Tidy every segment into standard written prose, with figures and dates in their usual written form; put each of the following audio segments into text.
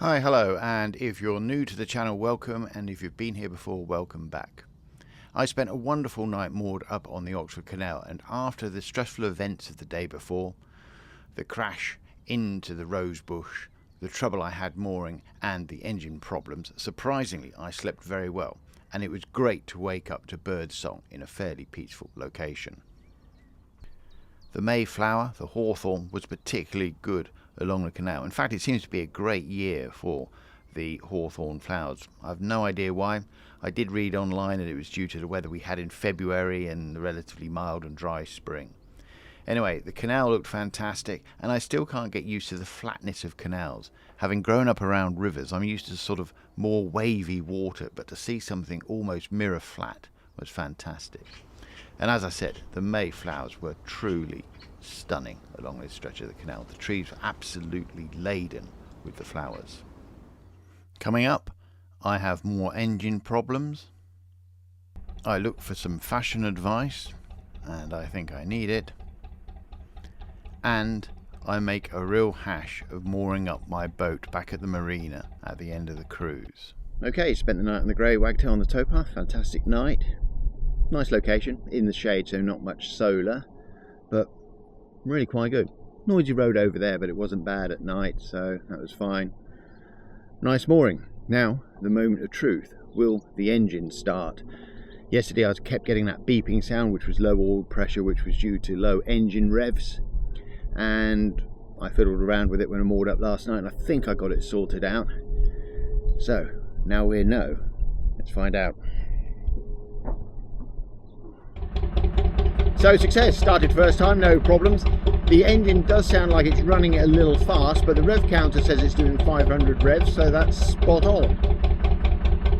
Hi, hello, and if you're new to the channel, welcome, and if you've been here before, welcome back. I spent a wonderful night moored up on the Oxford Canal, and after the stressful events of the day before, the crash into the rosebush, the trouble I had mooring, and the engine problems, surprisingly I slept very well, and it was great to wake up to birdsong in a fairly peaceful location. The Mayflower, the hawthorn, was particularly good along the canal. In fact, it seems to be a great year for the hawthorn flowers. I've no idea why. I did read online that it was due to the weather we had in February and the relatively mild and dry spring. Anyway, the canal looked fantastic, and I still can't get used to the flatness of canals. Having grown up around rivers, I'm used to sort of more wavy water, but to see something almost mirror flat was fantastic. And as I said, the Mayflowers were truly stunning along this stretch of the canal. The trees were absolutely laden with the flowers. Coming up, I have more engine problems. I look for some fashion advice, and I think I need it. And I make a real hash of mooring up my boat back at the marina at the end of the cruise. Okay, spent the night on the Grey Wagtail on the towpath. Fantastic night. Nice location, in the shade, so not much solar, but really quite good. Noisy road over there, but it wasn't bad at night, so that was fine. Nice mooring. Now, the moment of truth. Will the engine start? Yesterday I kept getting that beeping sound, which was low oil pressure, which was due to low engine revs, and I fiddled around with it when I moored up last night, and I think I got it sorted out. So, now we know. Let's find out. So success, started first time, no problems. The engine does sound like it's running a little fast, but the rev counter says it's doing 500 revs, so that's spot on.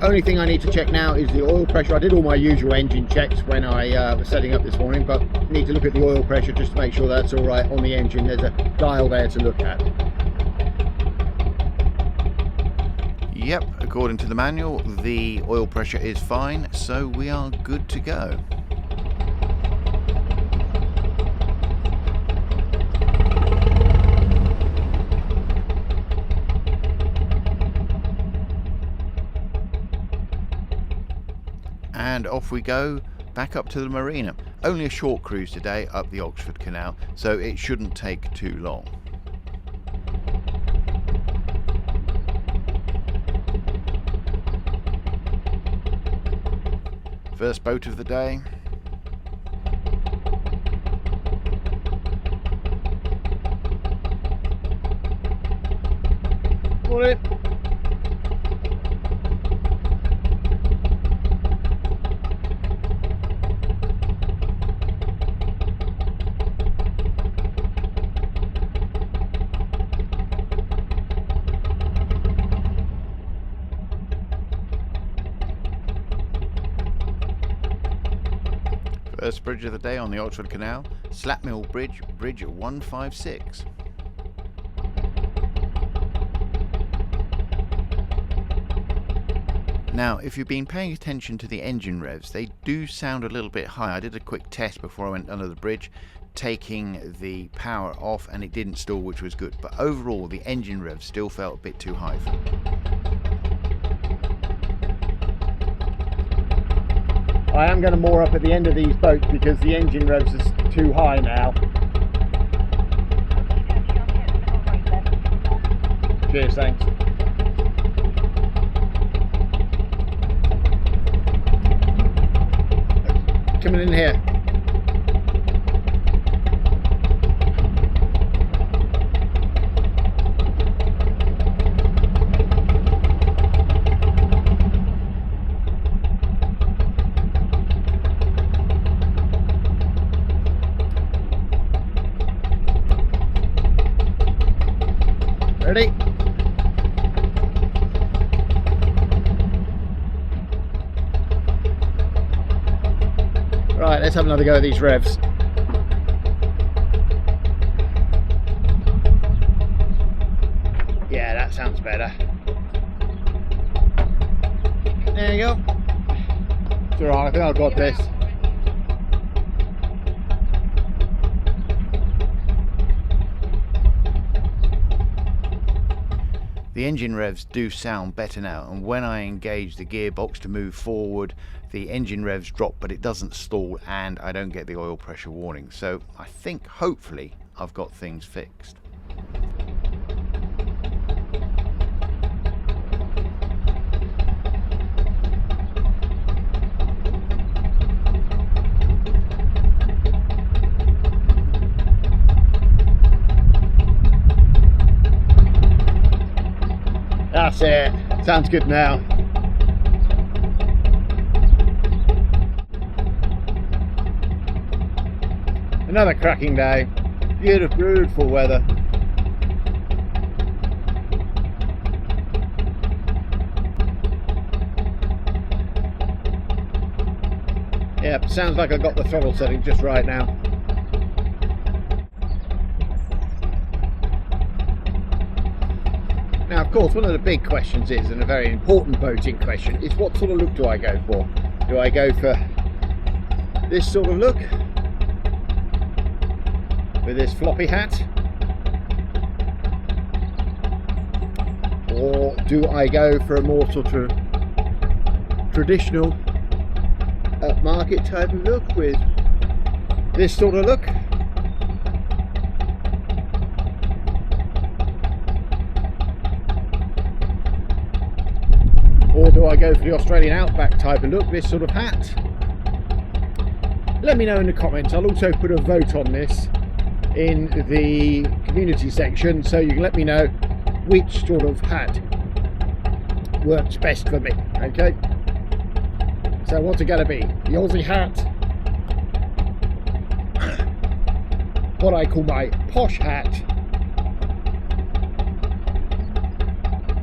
Only thing I need to check now is the oil pressure. I did all my usual engine checks when I was setting up this morning, but need to look at the oil pressure just to make sure that's all right on the engine. There's a dial there to look at. Yep, according to the manual, the oil pressure is fine, so we are good to go. And off we go back up to the marina. Only a short cruise today up the Oxford Canal, so it shouldn't take too long. First boat of the day. Morning. First bridge of the day on the Oxford Canal, Slapmill Bridge, bridge 156. Now, if you've been paying attention to the engine revs, they do sound a little bit high. I did a quick test before I went under the bridge, taking the power off, and it didn't stall, which was good. But overall, the engine revs still felt a bit too high for me. I am going to moor up at the end of these boats because the engine revs are too high now. Cheers, thanks. Coming in here. Ready? Right, let's have another go at these revs. Yeah, that sounds better. There you go. It's alright, I think I've got this. The engine revs do sound better now, and when I engage the gearbox to move forward, the engine revs drop, but it doesn't stall and I don't get the oil pressure warning. So I think hopefully I've got things fixed. That's it. Sounds good now. Another cracking day. Beautiful, beautiful weather. Yeah, sounds like I got the throttle setting just right now. Now, of course, one of the big questions is, and a very important boating question, is what sort of look do I go for? Do I go for this sort of look with this floppy hat? Or do I go for a more sort of traditional upmarket type of look with this sort of look? Or do I go for the Australian outback type of look, this sort of hat? Let me know in the comments. I'll also put a vote on this in the community section, so you can let me know which sort of hat works best for me. Okay, so what's it going to be? The Aussie hat, what I call my posh hat,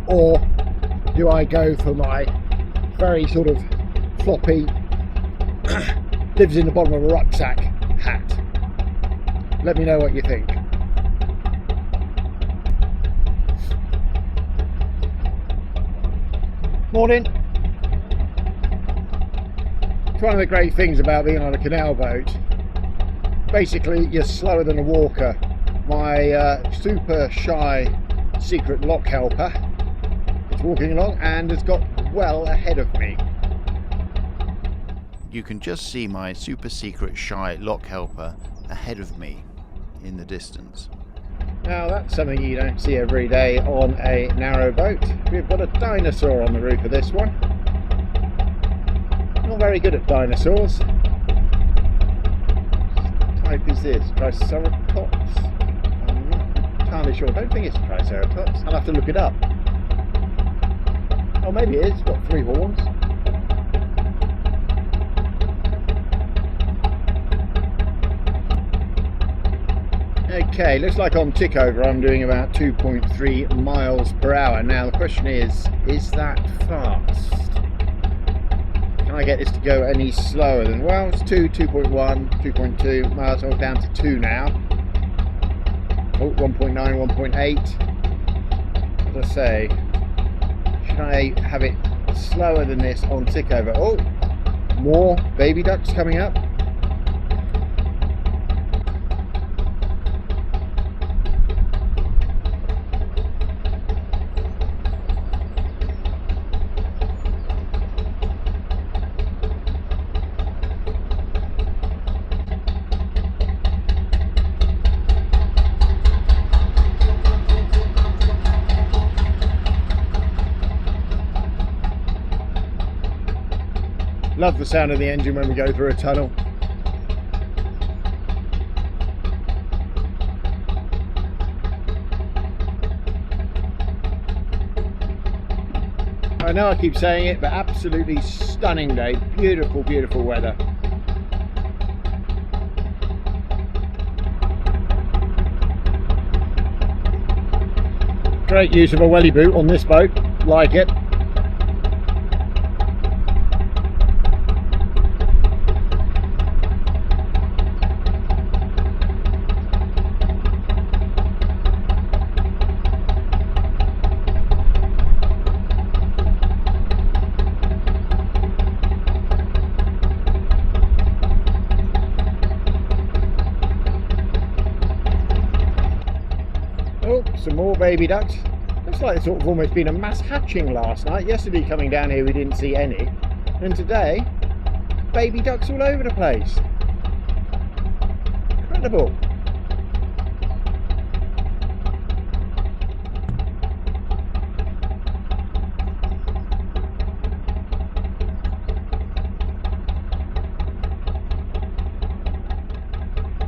or do I go for my very sort of floppy, lives in the bottom of a rucksack hat? Let me know what you think. Morning. It's one of the great things about being on a canal boat. Basically, you're slower than a walker. My super shy secret lock helper is walking along and has got well ahead of me. You can just see my super secret shy lock helper ahead of me in the distance. Now that's something you don't see every day on a narrow boat. We've got a dinosaur on the roof of this one. Not very good at dinosaurs. What type is this? Triceratops? I'm not entirely sure. I don't think it's Triceratops. I'll have to look it up. Oh, maybe it is. It's got 3 horns. Okay, looks like on tick over I'm doing about 2.3 miles per hour. Now the question is that fast? Can I get this to go any slower than, well, it's 2.1, 2.2 miles, all down to 2 now. Oh, 1.9, 1.8. As I say, should I have it slower than this on tick over? Oh, more baby ducks coming up. Love the sound of the engine when we go through a tunnel. I know I keep saying it, but absolutely stunning day. Beautiful, beautiful weather. Great use of a welly boot on this boat, like it. Some more baby ducks. Looks looks like it's sort of almost been a mass hatching last night. Yesterday coming down here we didn't see any, and today baby ducks all over the place. Incredible.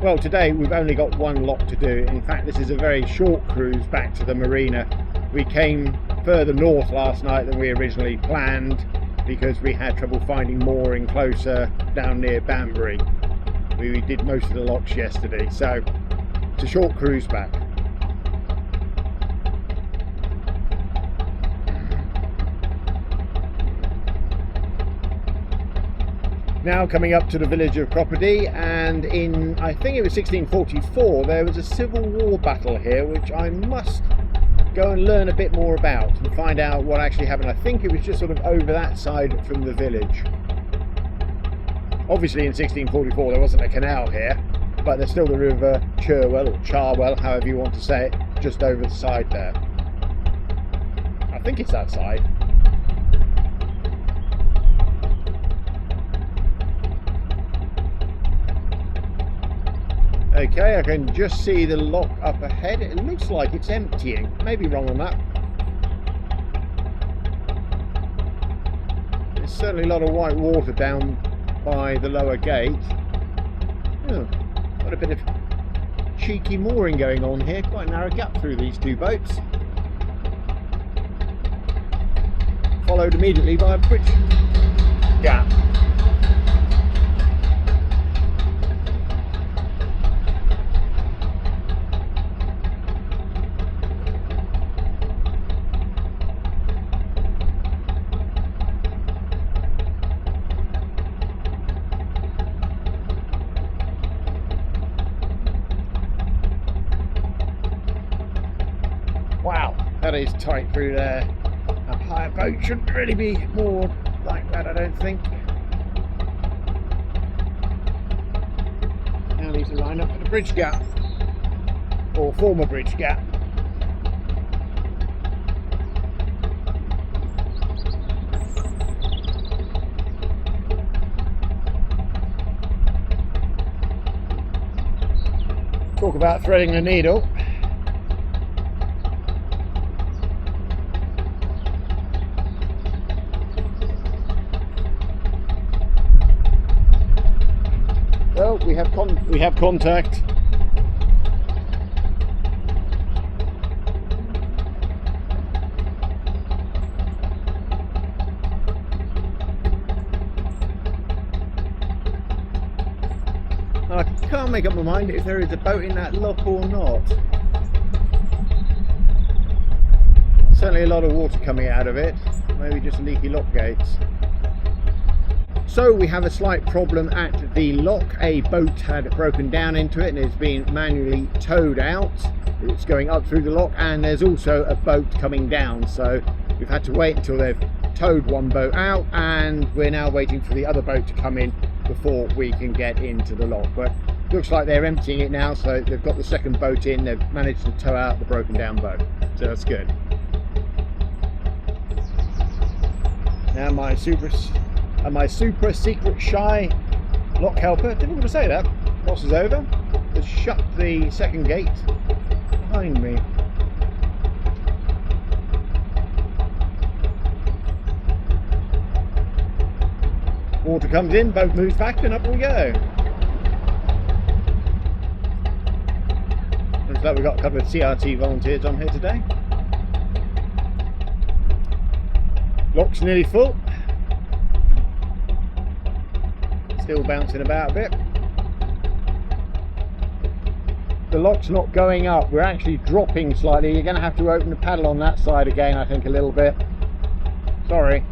Well, today we've only got one lock to do. In fact, this is a very short cruise back to the marina. We came further north last night than we originally planned because we had trouble finding mooring closer down near Banbury. We did most of the locks yesterday, so it's a short cruise back. Now coming up to the village of Cropredy, and in, I think it was 1644, there was a civil war battle here which I must go and learn a bit more about and find out what actually happened. I think it was just sort of over that side from the village. Obviously in 1644 there wasn't a canal here, but there's still the river Cherwell or Charwell, however you want to say it, just over the side there. I think it's that side. Okay, I can just see the lock up ahead. It looks like it's emptying. Maybe wrong on that. There's certainly a lot of white water down by the lower gate. Oh, got a bit of cheeky mooring going on here. Quite a narrow gap through these two boats. Followed immediately by a bridge gap. Wow, that is tight through there. A higher boat shouldn't really be moored like that, I don't think. Now needs to line up for the bridge gap, or former bridge gap. Talk about threading the needle. Well, we have contact. I can't make up my mind if there is a boat in that lock or not. Certainly a lot of water coming out of it. Maybe just leaky lock gates. So we have a slight problem at the lock. A boat had broken down into it and it's been manually towed out. It's going up through the lock, and there's also a boat coming down. So we've had to wait until they've towed one boat out, and we're now waiting for the other boat to come in before we can get into the lock. But looks like they're emptying it now, so they've got the second boat in. They've managed to tow out the broken down boat, so that's good. Now my super secret shy lock helper, difficult to say that, crosses over, has shut the second gate behind me. Water comes in, boat moves back, and up we go. Looks like we've got a couple of CRT volunteers on here today. Lock's nearly full. Still bouncing about a bit. The lock's not going up, we're actually dropping slightly. You're going to have to open the paddle on that side again, I think, a little bit. Sorry.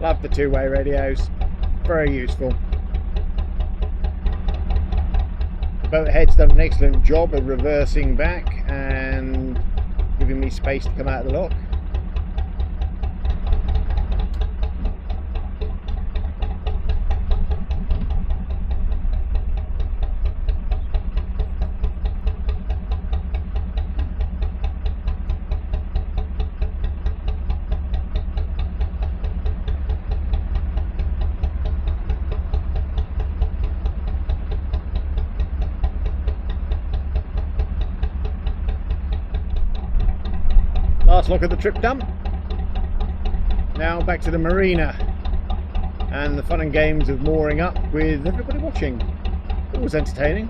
Love the two-way radios, very useful. The boat head's done an excellent job of reversing back and giving me space to come out of the lock. last look at the trip done. Now back to the marina and the fun and games of mooring up with everybody watching. It was entertaining.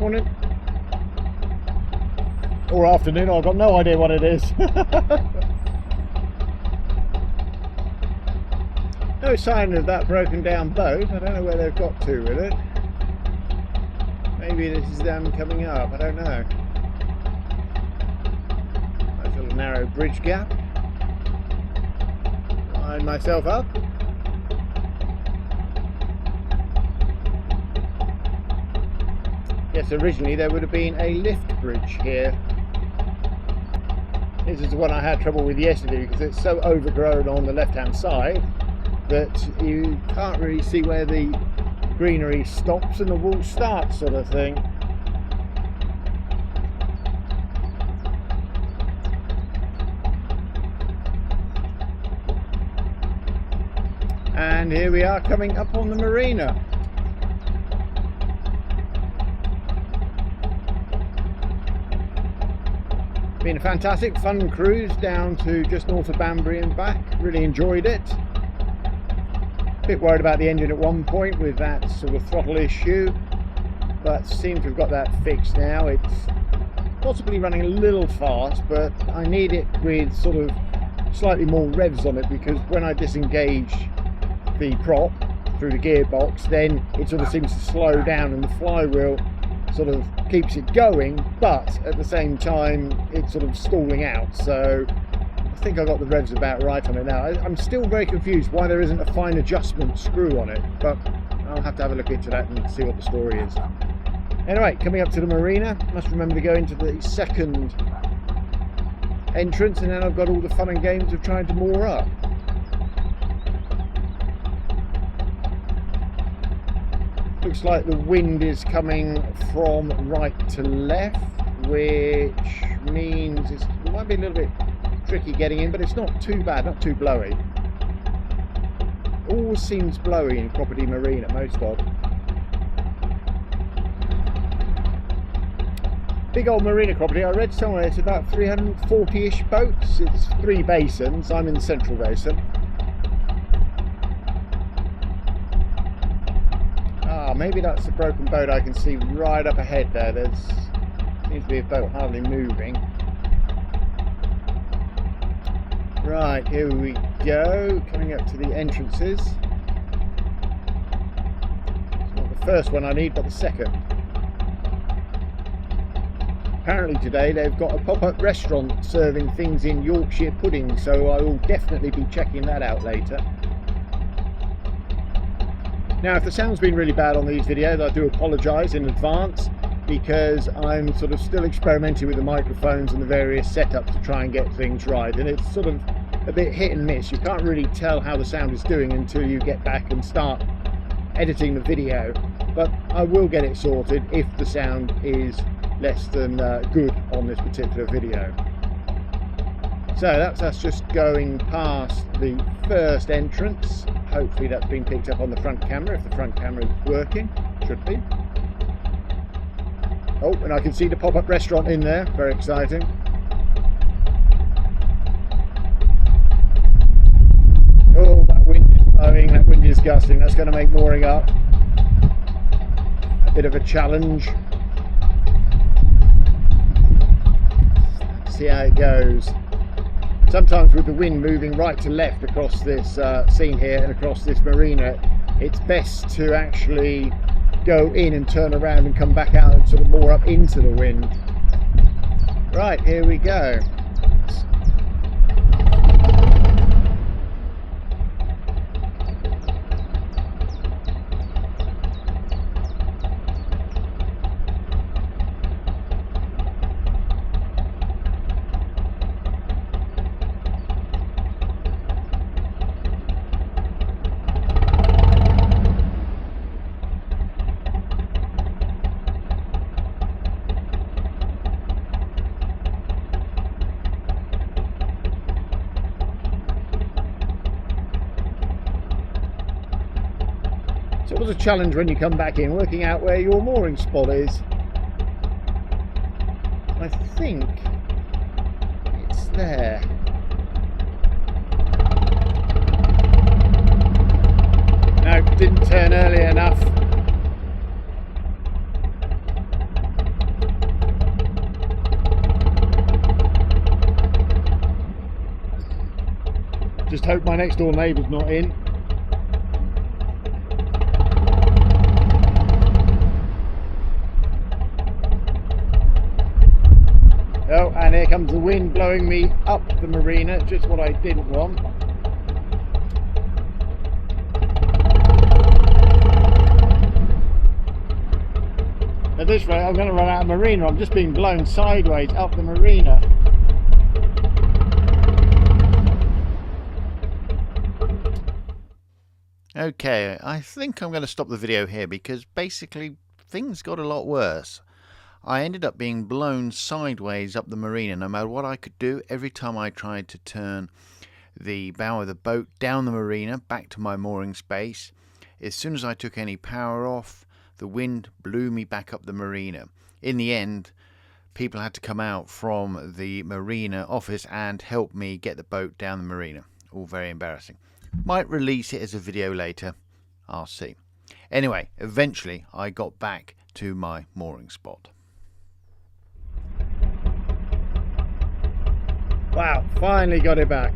Morning. Or afternoon, I've got no idea what it is. No sign of that broken down boat. I don't know where they've got to with it. Maybe this is them coming up, I don't know. Nice little narrow bridge gap. Line myself up. Yes, originally there would have been a lift bridge here. This is the one I had trouble with yesterday because it's so overgrown on the left hand side that you can't really see where the greenery stops and the wall starts, sort of thing. And here we are coming up on the marina. Been a fantastic fun cruise down to just north of Banbury and back. Really enjoyed it. Bit worried about the engine at one point with that sort of throttle issue, but seem to have got that fixed now. It's possibly running a little fast, but I need it with sort of slightly more revs on it, because when I disengage the prop through the gearbox, then it sort of seems to slow down and the flywheel sort of keeps it going, but at the same time it's sort of stalling out. So I think I got the revs about right on it now. I'm still very confused why there isn't a fine adjustment screw on it, but I'll have to have a look into that and see what the story is. Anyway, coming up to the marina, must remember to go into the second entrance, and then I've got all the fun and games of trying to moor up. Looks like the wind is coming from right to left, which means it might be a little bit tricky getting in, but it's not too bad, not too blowy. Always seems blowy in Cropredy Marina, most odd. Big old marina, Cropredy. I read somewhere it's about 340-ish boats. It's 3 basins. I'm in the central basin. Ah, maybe that's the broken boat I can see right up ahead there. There seems to be a boat hardly moving. Right, here we go, coming up to the entrances. It's not the first one I need, but the second. Apparently today they've got a pop-up restaurant serving things in Yorkshire pudding, so I will definitely be checking that out later. Now, if the sound's been really bad on these videos, I do apologise in advance, because I'm sort of still experimenting with the microphones and the various setups to try and get things right, and it's sort of a bit hit and miss. You can't really tell how the sound is doing until you get back and start editing the video, but I will get it sorted if the sound is less than good on this particular video. So that's us just going past the first entrance. Hopefully that's been picked up on the front camera, if the front camera is working. Should be. Oh, and I can see the pop-up restaurant in there. Very exciting. Oh, that wind is blowing, that wind is gusting. That's going to make mooring up a bit of a challenge. See how it goes. Sometimes with the wind moving right to left across this scene here and across this marina, it's best to actually go in and turn around and come back out and sort of moor up into the wind. Right, here we go. So it was a challenge when you come back in, working out where your mooring spot is. I think it's there. No, didn't turn early enough. Just hope my next door neighbour's not in. Oh, and here comes the wind blowing me up the marina, just what I didn't want. At this rate, I'm going to run out of marina. I'm just being blown sideways up the marina. Okay, I think I'm going to stop the video here because basically things got a lot worse. I ended up being blown sideways up the marina. No matter what I could do, every time I tried to turn the bow of the boat down the marina back to my mooring space, as soon as I took any power off, the wind blew me back up the marina. In the end, people had to come out from the marina office and help me get the boat down the marina. All very embarrassing. Might release it as a video later. I'll see. Anyway, eventually I got back to my mooring spot. Wow, finally got it back.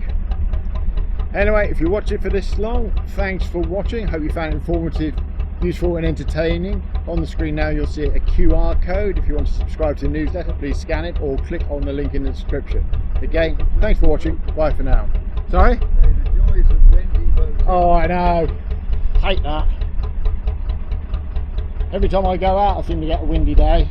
Anyway, if you watched it for this long, thanks for watching. Hope you found it informative, useful and entertaining. On the screen now you'll see a QR code. If you want to subscribe to the newsletter, please scan it or click on the link in the description. Again, thanks for watching. Bye for now. Sorry? Oh, I know. Hate that. Every time I go out I seem to get a windy day.